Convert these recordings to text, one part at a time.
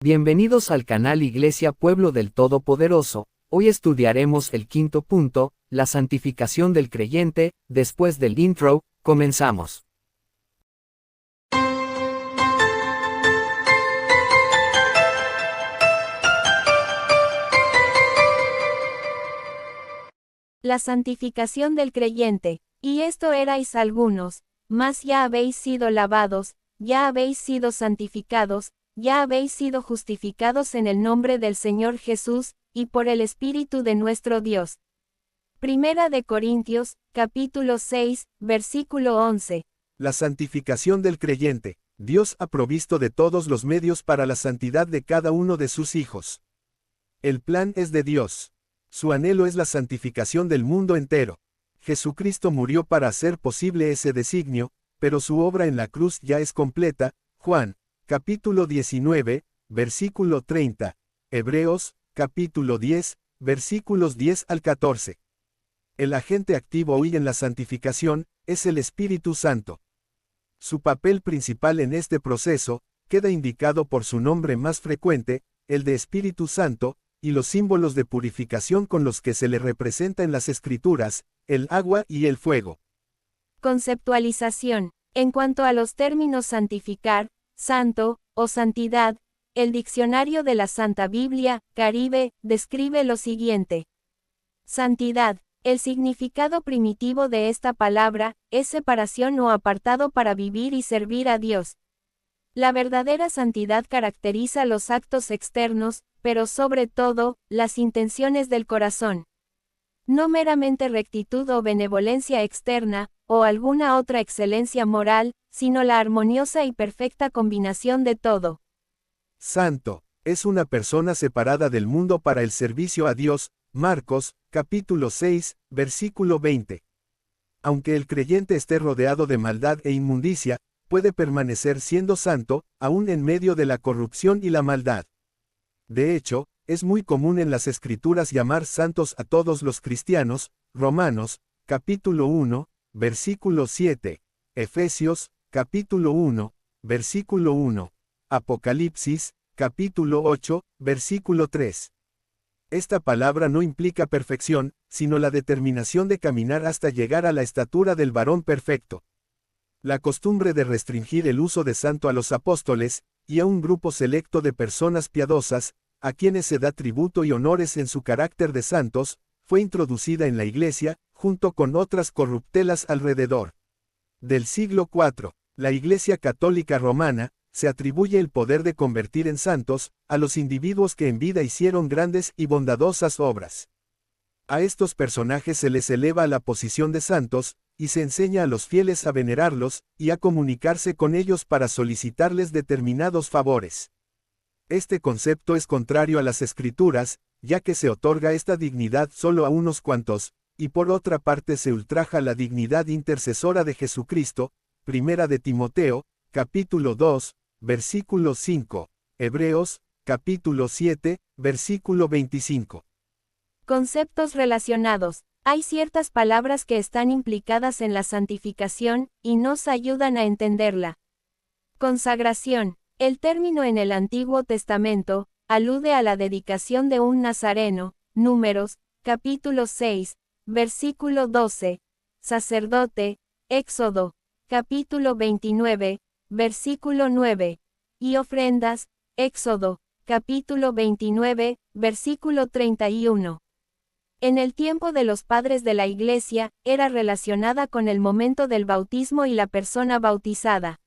Bienvenidos al canal Iglesia Pueblo del Todopoderoso. Hoy estudiaremos el quinto punto, la santificación del creyente. Después del intro, comenzamos. La santificación del creyente. Y esto erais algunos, mas ya habéis sido lavados, ya habéis sido santificados, ya habéis sido justificados en el nombre del Señor Jesús, y por el Espíritu de nuestro Dios. Primera de Corintios, capítulo 6, versículo 11. La santificación del creyente. Dios ha provisto de todos los medios para la santidad de cada uno de sus hijos. El plan es de Dios. Su anhelo es la santificación del mundo entero. Jesucristo murió para hacer posible ese designio, pero su obra en la cruz ya es completa. Juan, capítulo 19, versículo 30. Hebreos, capítulo 10, versículos 10 al 14. El agente activo hoy en la santificación es el Espíritu Santo. Su papel principal en este proceso queda indicado por su nombre más frecuente, el de Espíritu Santo, y los símbolos de purificación con los que se le representa en las Escrituras, el agua y el fuego. Conceptualización. En cuanto a los términos santificar, santo, o santidad, el diccionario de la Santa Biblia, Caribe, describe lo siguiente. Santidad. El significado primitivo de esta palabra es separación o apartado para vivir y servir a Dios. La verdadera santidad caracteriza los actos externos, pero sobre todo, las intenciones del corazón. No meramente rectitud o benevolencia externa, o alguna otra excelencia moral, sino la armoniosa y perfecta combinación de todo. Santo, es una persona separada del mundo para el servicio a Dios. Marcos, capítulo 6, versículo 20. Aunque el creyente esté rodeado de maldad e inmundicia, puede permanecer siendo santo, aún en medio de la corrupción y la maldad. De hecho, es muy común en las Escrituras llamar santos a todos los cristianos. Romanos, capítulo 1, versículo 7. Efesios, capítulo 1, versículo 1. Apocalipsis, capítulo 8, versículo 3. Esta palabra no implica perfección, sino la determinación de caminar hasta llegar a la estatura del varón perfecto. La costumbre de restringir el uso de santo a los apóstoles, y a un grupo selecto de personas piadosas, a quienes se da tributo y honores en su carácter de santos, fue introducida en la Iglesia, junto con otras corruptelas alrededor. Del siglo IV, la Iglesia Católica Romana, se atribuye el poder de convertir en santos a los individuos que en vida hicieron grandes y bondadosas obras. A estos personajes se les eleva a la posición de santos, y se enseña a los fieles a venerarlos, y a comunicarse con ellos para solicitarles determinados favores. Este concepto es contrario a las Escrituras, ya que se otorga esta dignidad solo a unos cuantos, y por otra parte se ultraja la dignidad intercesora de Jesucristo. Primera de Timoteo, capítulo 2, versículo 5, Hebreos, capítulo 7, versículo 25. Conceptos relacionados. Hay ciertas palabras que están implicadas en la santificación, y nos ayudan a entenderla. Consagración. El término en el Antiguo Testamento alude a la dedicación de un nazareno. Números, capítulo 6, versículo 12. Sacerdote, Éxodo, capítulo 29, versículo 9. Y ofrendas, Éxodo, capítulo 29, versículo 31. En el tiempo de los padres de la Iglesia, era relacionada con el momento del bautismo y la persona bautizada.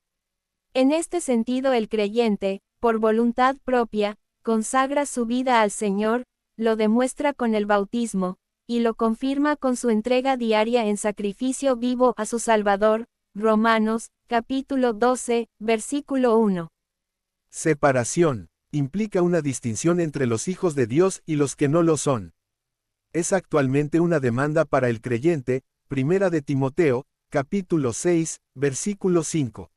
En este sentido el creyente, por voluntad propia, consagra su vida al Señor, lo demuestra con el bautismo, y lo confirma con su entrega diaria en sacrificio vivo a su Salvador. Romanos, capítulo 12, versículo 1. Separación. Implica una distinción entre los hijos de Dios y los que no lo son. Es actualmente una demanda para el creyente. Primera de Timoteo, capítulo 6, versículo 5.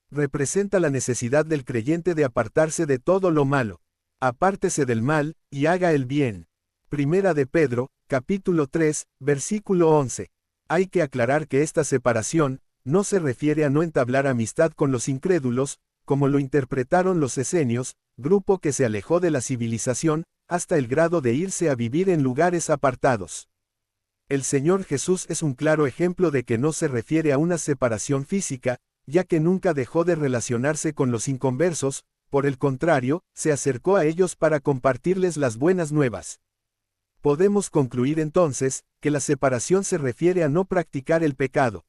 Representa la necesidad del creyente de apartarse de todo lo malo. Apártese del mal, y haga el bien. Primera de Pedro, capítulo 3, versículo 11. Hay que aclarar que esta separación no se refiere a no entablar amistad con los incrédulos, como lo interpretaron los esenios, grupo que se alejó de la civilización, hasta el grado de irse a vivir en lugares apartados. El Señor Jesús es un claro ejemplo de que no se refiere a una separación física, ya que nunca dejó de relacionarse con los inconversos, por el contrario, se acercó a ellos para compartirles las buenas nuevas. Podemos concluir entonces, que la separación se refiere a no practicar el pecado.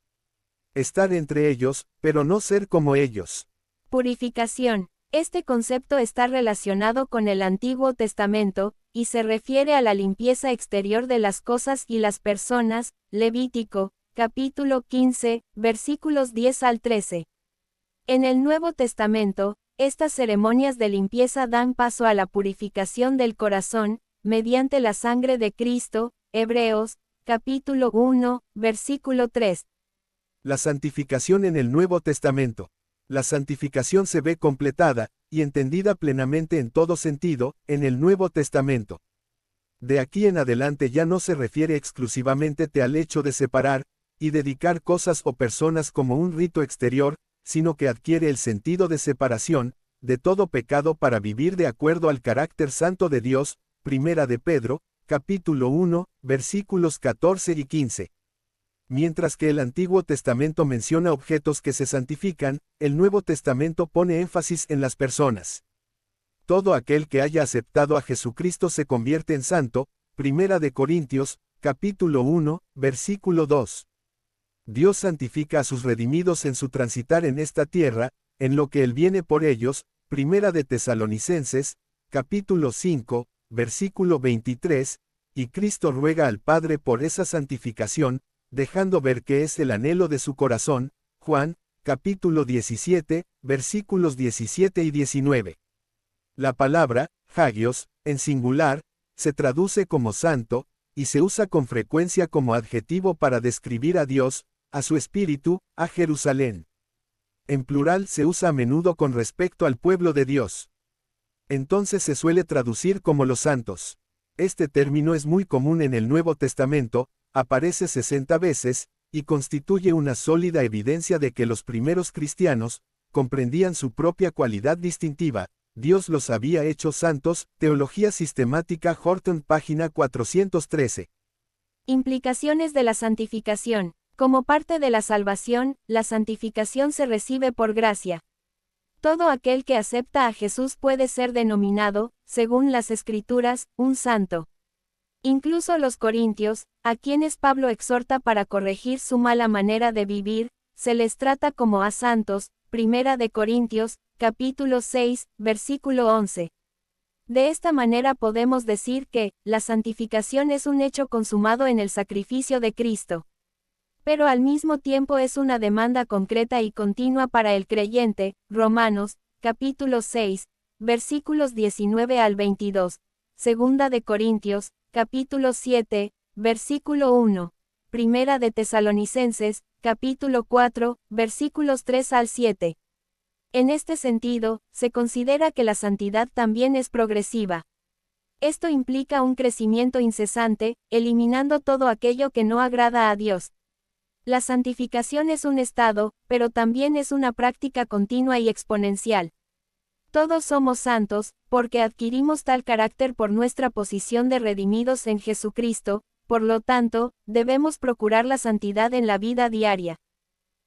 Estar entre ellos, pero no ser como ellos. Purificación. Este concepto está relacionado con el Antiguo Testamento, y se refiere a la limpieza exterior de las cosas y las personas, Levítico, capítulo 15, versículos 10 al 13. En el Nuevo Testamento, estas ceremonias de limpieza dan paso a la purificación del corazón, mediante la sangre de Cristo, Hebreos, capítulo 1, versículo 3. La santificación en el Nuevo Testamento. La santificación se ve completada, y entendida plenamente en todo sentido, en el Nuevo Testamento. De aquí en adelante ya no se refiere exclusivamente al hecho de separar, y dedicar cosas o personas como un rito exterior, sino que adquiere el sentido de separación, de todo pecado para vivir de acuerdo al carácter santo de Dios, Primera de Pedro, capítulo 1, versículos 14 y 15. Mientras que el Antiguo Testamento menciona objetos que se santifican, el Nuevo Testamento pone énfasis en las personas. Todo aquel que haya aceptado a Jesucristo se convierte en santo, Primera de Corintios, capítulo 1, versículo 2. Dios santifica a sus redimidos en su transitar en esta tierra, en lo que Él viene por ellos, Primera de Tesalonicenses, capítulo 5, versículo 23, y Cristo ruega al Padre por esa santificación, dejando ver que es el anhelo de su corazón, Juan, capítulo 17, versículos 17 y 19. La palabra, hagios, en singular, se traduce como santo, y se usa con frecuencia como adjetivo para describir a Dios, a su Espíritu, a Jerusalén. En plural se usa a menudo con respecto al pueblo de Dios. Entonces se suele traducir como los santos. Este término es muy común en el Nuevo Testamento, aparece 60 veces, y constituye una sólida evidencia de que los primeros cristianos comprendían su propia cualidad distintiva. Dios los había hecho santos. Teología Sistemática Horton, página 413. Implicaciones de la santificación. Como parte de la salvación, la santificación se recibe por gracia. Todo aquel que acepta a Jesús puede ser denominado, según las Escrituras, un santo. Incluso los corintios, a quienes Pablo exhorta para corregir su mala manera de vivir, se les trata como a santos, Primera de Corintios, capítulo 6, versículo 11. De esta manera podemos decir que, la santificación es un hecho consumado en el sacrificio de Cristo. Pero al mismo tiempo es una demanda concreta y continua para el creyente. Romanos, capítulo 6, versículos 19 al 22. Segunda de Corintios, capítulo 7, versículo 1. Primera de Tesalonicenses, capítulo 4, versículos 3 al 7. En este sentido, se considera que la santidad también es progresiva. Esto implica un crecimiento incesante, eliminando todo aquello que no agrada a Dios. La santificación es un estado, pero también es una práctica continua y exponencial. Todos somos santos, porque adquirimos tal carácter por nuestra posición de redimidos en Jesucristo, por lo tanto, debemos procurar la santidad en la vida diaria.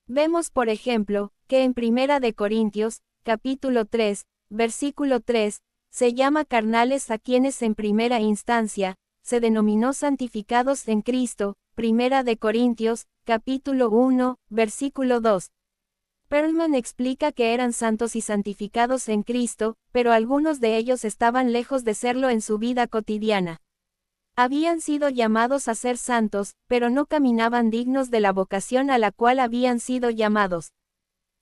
Vemos por ejemplo, que en Primera de Corintios, capítulo 3, versículo 3, se llama carnales a quienes en primera instancia, se denominó santificados en Cristo. Primera de Corintios, capítulo 1, versículo 2. Perlman explica que eran santos y santificados en Cristo, pero algunos de ellos estaban lejos de serlo en su vida cotidiana. Habían sido llamados a ser santos, pero no caminaban dignos de la vocación a la cual habían sido llamados.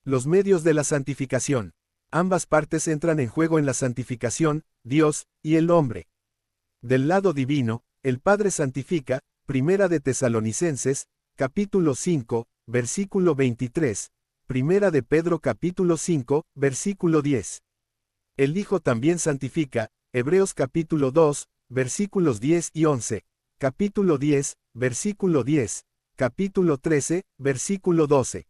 Los medios de la santificación. Ambas partes entran en juego en la santificación, Dios y el hombre. Del lado divino, el Padre santifica. Primera de Tesalonicenses, capítulo 5, versículo 23, Primera de Pedro capítulo 5, versículo 10. El Hijo también santifica, Hebreos capítulo 2, versículos 10 y 11, capítulo 10, versículo 10, capítulo 13, versículo 12.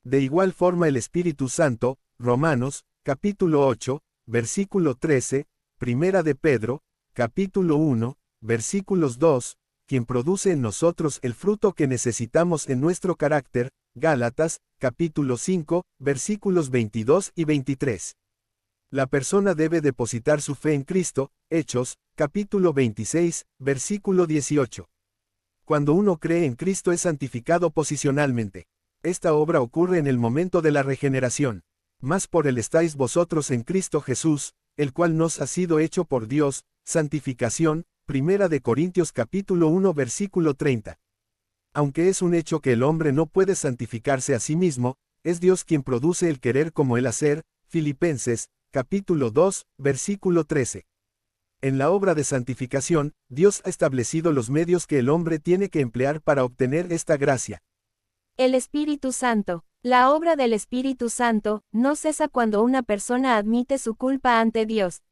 De igual forma el Espíritu Santo, Romanos, capítulo 8, versículo 13, Primera de Pedro, capítulo 1, versículos 2, quien produce en nosotros el fruto que necesitamos en nuestro carácter, Gálatas, capítulo 5, versículos 22 y 23. La persona debe depositar su fe en Cristo, Hechos, capítulo 26, versículo 18. Cuando uno cree en Cristo es santificado posicionalmente. Esta obra ocurre en el momento de la regeneración. Más por él estáis vosotros en Cristo Jesús, el cual nos ha sido hecho por Dios, santificación, Primera de Corintios capítulo 1 versículo 30. Aunque es un hecho que el hombre no puede santificarse a sí mismo, es Dios quien produce el querer como el hacer, Filipenses, capítulo 2, versículo 13. En la obra de santificación, Dios ha establecido los medios que el hombre tiene que emplear para obtener esta gracia. El Espíritu Santo. La obra del Espíritu Santo no cesa cuando una persona admite su culpa ante Dios.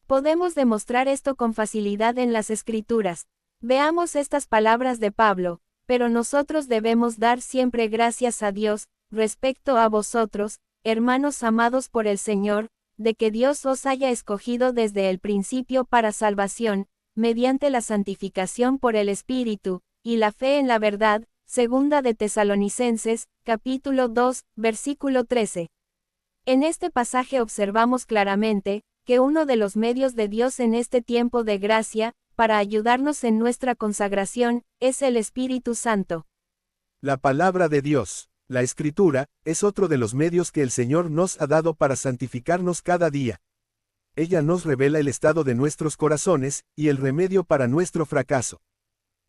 Podemos demostrar esto con facilidad en las Escrituras. Veamos estas palabras de Pablo: pero nosotros debemos dar siempre gracias a Dios, respecto a vosotros, hermanos amados por el Señor, de que Dios os haya escogido desde el principio para salvación, mediante la santificación por el Espíritu, y la fe en la verdad. Segunda de Tesalonicenses, capítulo 2, versículo 13. En este pasaje observamos claramente, que uno de los medios de Dios en este tiempo de gracia, para ayudarnos en nuestra consagración, es el Espíritu Santo. La palabra de Dios, la Escritura, es otro de los medios que el Señor nos ha dado para santificarnos cada día. Ella nos revela el estado de nuestros corazones, y el remedio para nuestro fracaso.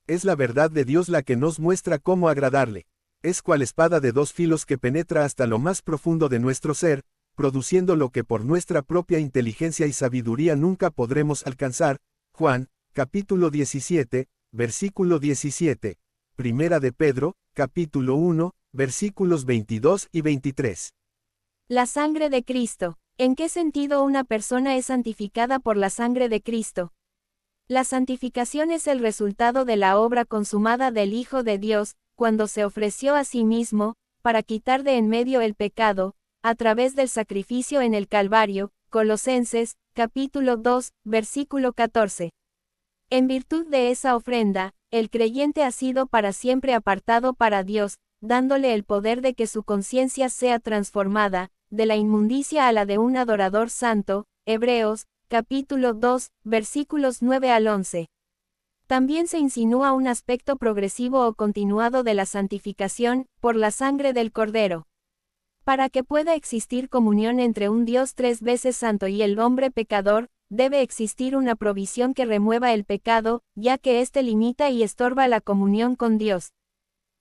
Es la verdad de Dios la que nos muestra cómo agradarle. Es cual espada de dos filos que penetra hasta lo más profundo de nuestro ser, produciendo lo que por nuestra propia inteligencia y sabiduría nunca podremos alcanzar. Juan, capítulo 17, versículo 17. Primera de Pedro, capítulo 1, versículos 22 y 23. La sangre de Cristo. ¿En qué sentido una persona es santificada por la sangre de Cristo? La santificación es el resultado de la obra consumada del Hijo de Dios, cuando se ofreció a sí mismo, para quitar de en medio el pecado, a través del sacrificio en el Calvario. Colosenses, capítulo 2, versículo 14. En virtud de esa ofrenda, el creyente ha sido para siempre apartado para Dios, dándole el poder de que su conciencia sea transformada, de la inmundicia a la de un adorador santo. Hebreos, capítulo 2, versículos 9 al 11. También se insinúa un aspecto progresivo o continuado de la santificación, por la sangre del Cordero. Para que pueda existir comunión entre un Dios tres veces santo y el hombre pecador, debe existir una provisión que remueva el pecado, ya que éste limita y estorba la comunión con Dios.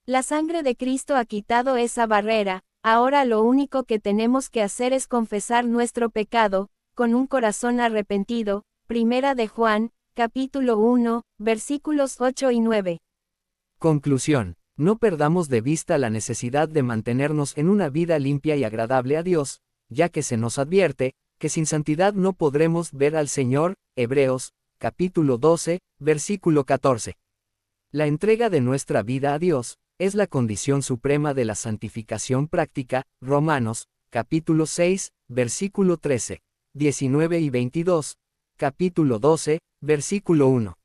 La sangre de Cristo ha quitado esa barrera. Ahora lo único que tenemos que hacer es confesar nuestro pecado, con un corazón arrepentido. Primera de Juan, capítulo 1, versículos 8 y 9. Conclusión. No perdamos de vista la necesidad de mantenernos en una vida limpia y agradable a Dios, ya que se nos advierte, que sin santidad no podremos ver al Señor. Hebreos, capítulo 12, versículo 14. La entrega de nuestra vida a Dios, es la condición suprema de la santificación práctica. Romanos, capítulo 6, versículo 13. 19 y 22, capítulo 12, versículo 1.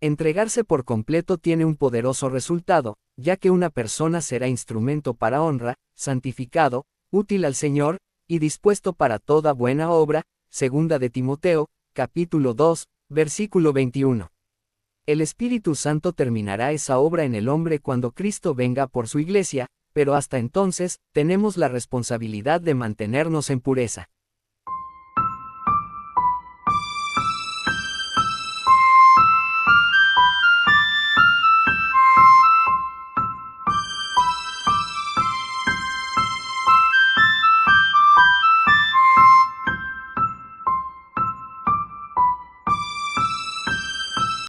Entregarse por completo tiene un poderoso resultado, ya que una persona será instrumento para honra, santificado, útil al Señor, y dispuesto para toda buena obra. Segunda de Timoteo, capítulo 2, versículo 21. El Espíritu Santo terminará esa obra en el hombre cuando Cristo venga por su iglesia, pero hasta entonces, tenemos la responsabilidad de mantenernos en pureza.